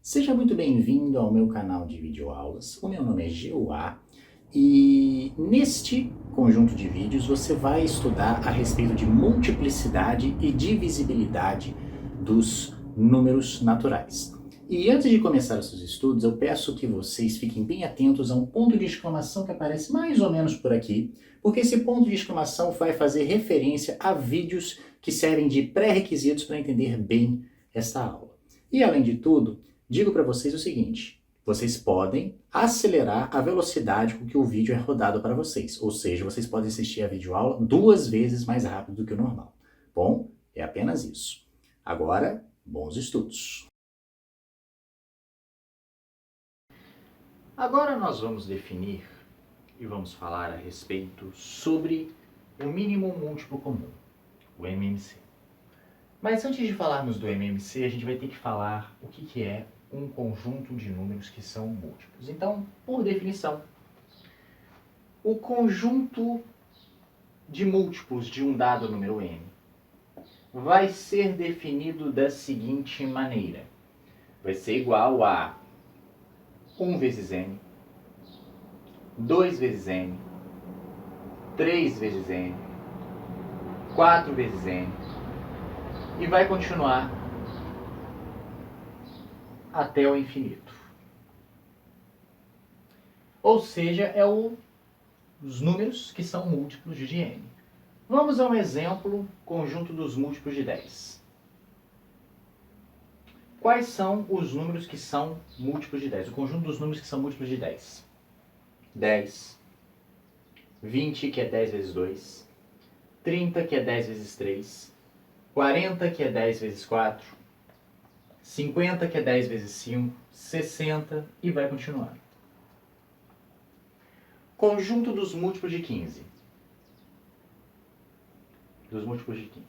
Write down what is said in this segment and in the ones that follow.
Seja muito bem-vindo ao meu canal de videoaulas. O meu nome é GUA e neste conjunto de vídeos você vai estudar a respeito de multiplicidade e divisibilidade dos números naturais. E antes de começar os seus estudos, eu peço que vocês fiquem bem atentos a um ponto de exclamação que aparece mais ou menos por aqui, porque esse ponto de exclamação vai fazer referência a vídeos que servem de pré-requisitos para entender bem esta aula. E além de tudo, digo para vocês o seguinte: vocês podem acelerar a velocidade com que o vídeo é rodado para vocês, ou seja, vocês podem assistir a videoaula 2 vezes mais rápido do que o normal. Bom, é apenas isso. Agora, bons estudos! Agora nós vamos definir e vamos falar a respeito sobre o mínimo múltiplo comum, o MMC. Mas antes de falarmos do MMC, a gente vai ter que falar o que é um conjunto de números que são múltiplos. Então, por definição, o conjunto de múltiplos de um dado número n vai ser definido da seguinte maneira. Vai ser igual a 1 vezes n, 2 vezes n, 3 vezes n, 4 vezes n, e vai continuar até o infinito. Ou seja, é os números que são múltiplos de n. Vamos a um exemplo, conjunto dos múltiplos de 10. Quais são os números que são múltiplos de 10? O conjunto dos números que são múltiplos de 10. 10, 20, que é 10 vezes 2, 30, que é 10 vezes 3, 40, que é 10 vezes 4, 50, que é 10 vezes 5, 60 e vai continuar. Conjunto dos múltiplos de 15. Dos múltiplos de 15.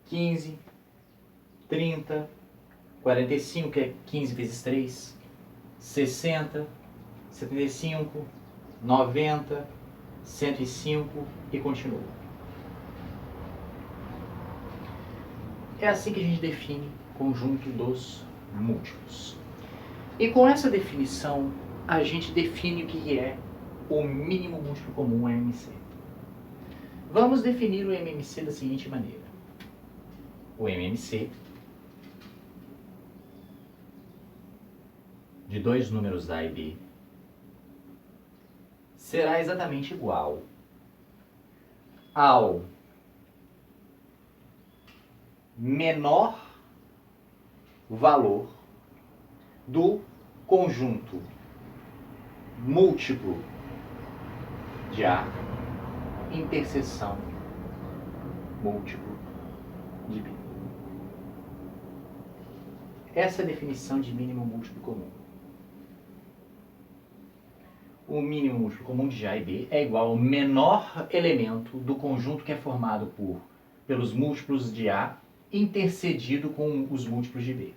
15, 30, 45, que é 15 vezes 3, 60, 75, 90, 105 e continua. É assim que a gente define conjunto dos múltiplos. E com essa definição, a gente define o que é o mínimo múltiplo comum, o MMC. Vamos definir o MMC da seguinte maneira. O MMC de dois números A e B será exatamente igual ao menor valor do conjunto múltiplo de A interseção múltiplo de B. Essa é a definição de mínimo múltiplo comum. O mínimo múltiplo comum de A e B é igual ao menor elemento do conjunto que é formado pelos múltiplos de A intercedido com os múltiplos de B.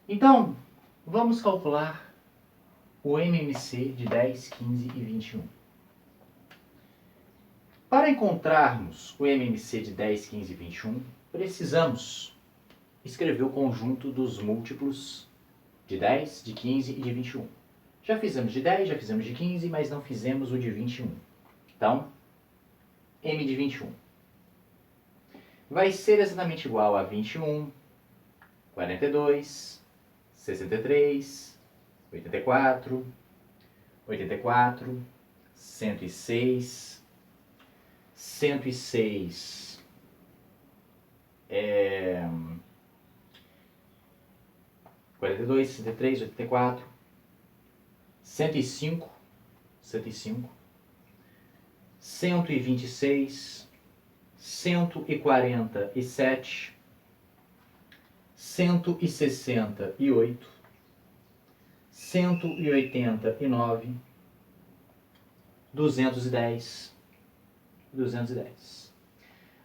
Então, vamos calcular o MMC de 10, 15 e 21. Para encontrarmos o MMC de 10, 15 e 21, precisamos escrever o conjunto dos múltiplos de 10, de 15 e de 21. Já fizemos de 10, já fizemos de 15, mas não fizemos o de 21. Então, M de 21 vai ser exatamente igual a 21, 42, 63, 84, 84, 106, 106 42, 63, 84, 105, 105, 126, 147, 168, 189, 210, 210.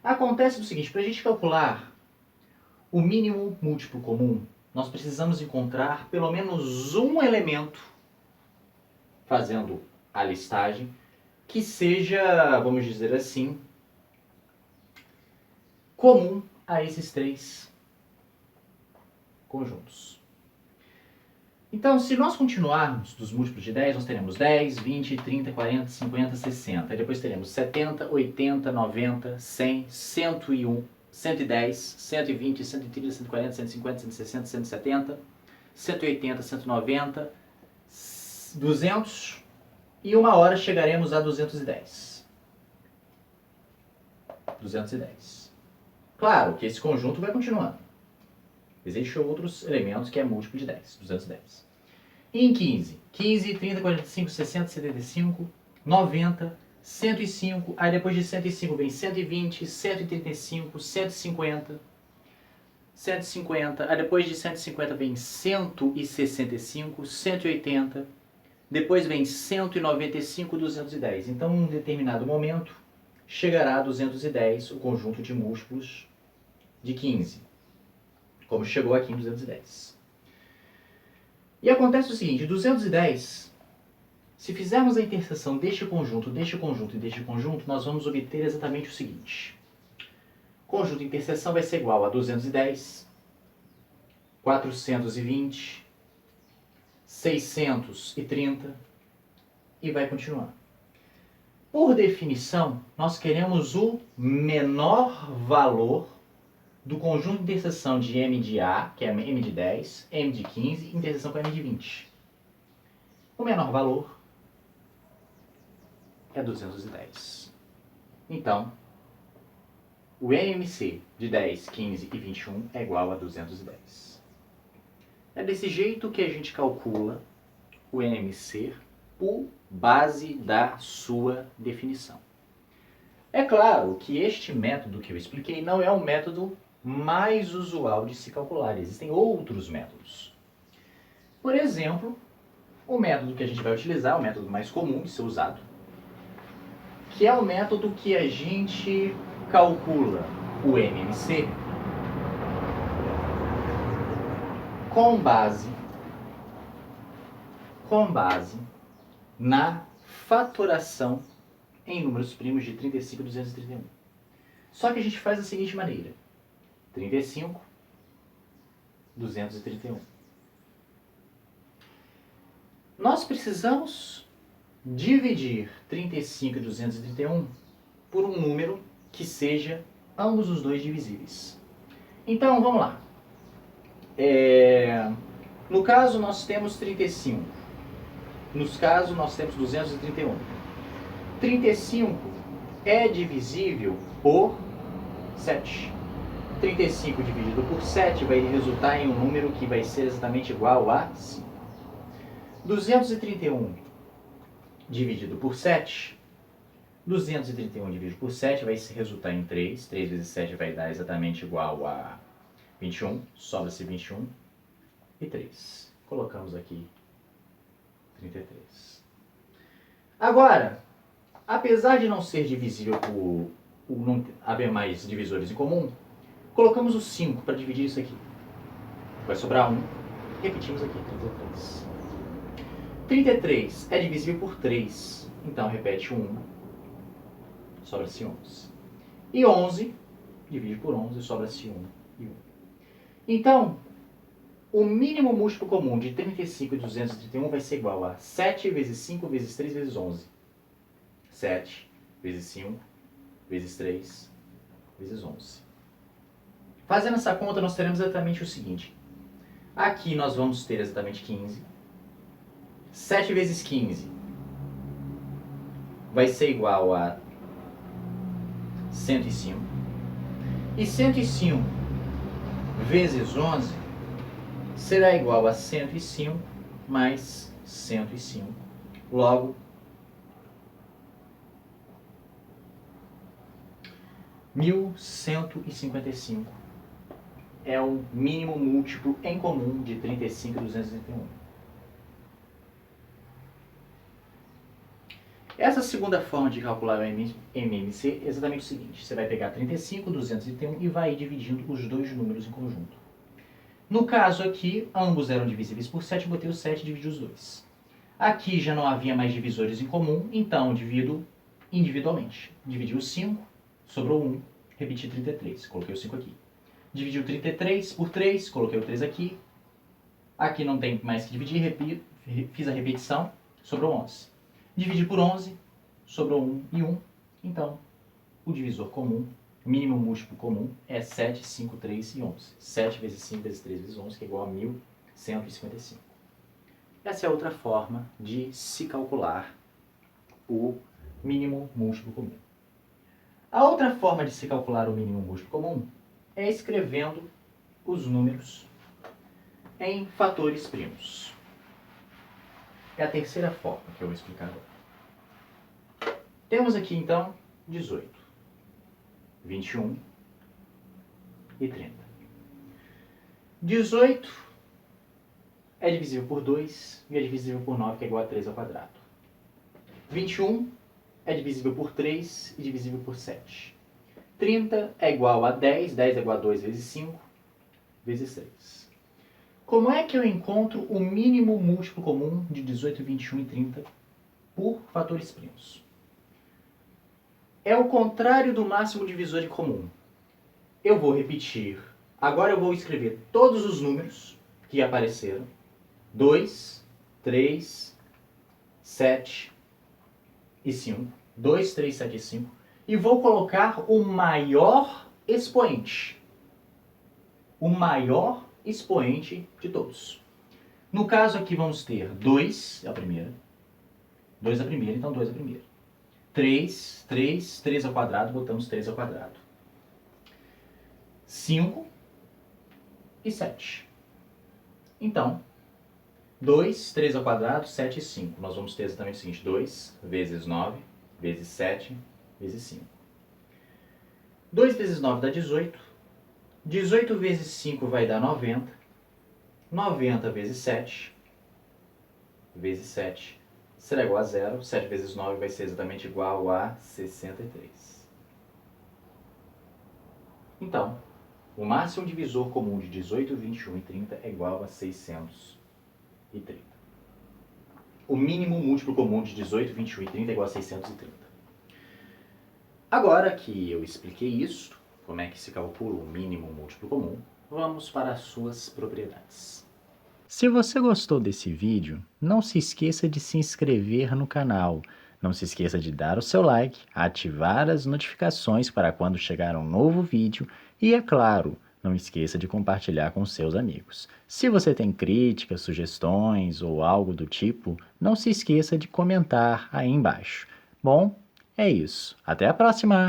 Acontece o seguinte, para a gente calcular o mínimo múltiplo comum, nós precisamos encontrar pelo menos um elemento, fazendo a listagem, que seja, vamos dizer assim, comum a esses três conjuntos. Então, se nós continuarmos dos múltiplos de 10, nós teremos 10, 20, 30, 40, 50, 60. E depois teremos 70, 80, 90, 100, 101, 110, 120, 130, 140, 150, 160, 170, 180, 190, 200 e uma hora chegaremos a 210. 210. Claro que esse conjunto vai continuando. Existem outros elementos que é múltiplo de 10, 210. E em 15, 15, 30, 45, 60, 75, 90, 105, aí depois de 105 vem 120, 135, 150, 150, aí depois de 150 vem 165, 180, depois vem 195, 210. Então, em um determinado momento, chegará a 210 o conjunto de múltiplos de 15, como chegou aqui em 210. E acontece o seguinte, 210, se fizermos a interseção deste conjunto, deste conjunto e deste conjunto, nós vamos obter exatamente o seguinte. O conjunto de interseção vai ser igual a 210, 420, 630 e vai continuar. Por definição, nós queremos o menor valor do conjunto de interseção de M de A, que é M de 10, M de 15, interseção com M de 20. O menor valor é 210. Então, o MMC de 10, 15 e 21 é igual a 210. É desse jeito que a gente calcula o MMC por base da sua definição. É claro que este método que eu expliquei não é um método mais usual de se calcular. Existem outros métodos. Por exemplo, o método que a gente vai utilizar, o método mais comum de ser usado, que é o método que a gente calcula o MMC com base na fatoração em números primos de 35 e 231. Só que a gente faz da seguinte maneira. 35, 231. Nós precisamos dividir 35 e 231 por um número que seja ambos os dois divisíveis. Então, vamos lá. No caso, nós temos 35. No caso, nós temos 231. 35 é divisível por 7. 35 dividido por 7 vai resultar em um número que vai ser exatamente igual a 5. 231 dividido por 7, 231 dividido por 7 vai resultar em 3. 3 vezes 7 vai dar exatamente igual a 21. Sobra-se 21 e 3. Colocamos aqui 33. Agora, apesar de não ser divisível por não haver mais divisores em comum, colocamos o 5 para dividir isso aqui. Vai sobrar 1. Repetimos aqui, 33. 33 é divisível por 3. Então, repete 1. Sobra-se 11. E 11, divide por 11, sobra-se 1 e 1. Então, o mínimo múltiplo comum de 35 e 231 vai ser igual a 7 vezes 5 vezes 3 vezes 11. 7 vezes 5 vezes 3 vezes 11. Fazendo essa conta, nós teremos exatamente o seguinte. Aqui nós vamos ter exatamente 15. 7 vezes 15 vai ser igual a 105. E 105 vezes 11 será igual a 105 mais 105. Logo, 1155 é o mínimo múltiplo em comum de 35 e 231. Essa segunda forma de calcular o MMC é exatamente o seguinte. Você vai pegar 35, 231 e vai dividindo os dois números em conjunto. No caso aqui, ambos eram divisíveis por 7, botei o 7 e dividi os dois. Aqui já não havia mais divisores em comum, então divido individualmente. Dividi o 5, sobrou 1, repeti 33, coloquei o 5 aqui. Dividiu 33 por 3, coloquei o 3 aqui. Aqui não tem mais que dividir, fiz a repetição, sobrou 11. Dividi por 11, sobrou 1 e 1. Então, o divisor comum, o mínimo múltiplo comum, é 7, 5, 3 e 11. 7 vezes 5 vezes 3 vezes 11, que é igual a 1.155. Essa é outra forma de se calcular o mínimo múltiplo comum. A outra forma de se calcular o mínimo múltiplo comum é escrevendo os números em fatores primos. É a terceira forma que eu vou explicar agora. Temos aqui então 18, 21 e 30. 18 é divisível por 2 e é divisível por 9, que é igual a 3 ao quadrado. 21 é divisível por 3 e divisível por 7. 30 é igual a 10, 10 é igual a 2 vezes 5, vezes 3. Como é que eu encontro o mínimo múltiplo comum de 18, 21 e 30 por fatores primos? É o contrário do máximo divisor de comum. Eu vou repetir. Agora eu vou escrever todos os números que apareceram. 2, 3, 7 e 5. 2, 3, 7 e 5. E vou colocar o maior expoente. O maior expoente de todos. No caso aqui vamos ter 2 é a primeira. 2 é a primeira, então 2 é a primeira. 3, 3, 3 ao quadrado, botamos 3 ao quadrado. 5 e 7. Então, 2, 3 ao quadrado, 7 e 5. Nós vamos ter exatamente o seguinte: 2 vezes 9, vezes 7, vezes 5. 2 vezes 9 dá 18. 18 vezes 5 vai dar 90. 90 vezes 7, vezes 7, será igual a 0. 7 vezes 9 vai ser exatamente igual a 63. Então, o máximo divisor comum de 18, 21 e 30 é igual a 630. O mínimo múltiplo comum de 18, 21 e 30 é igual a 630. Agora que eu expliquei isso, como é que se calcula o mínimo múltiplo comum, vamos para as suas propriedades. Se você gostou desse vídeo, não se esqueça de se inscrever no canal. Não se esqueça de dar o seu like, ativar as notificações para quando chegar um novo vídeo e, é claro, não esqueça de compartilhar com seus amigos. Se você tem críticas, sugestões ou algo do tipo, não se esqueça de comentar aí embaixo. Bom, é isso. Até a próxima!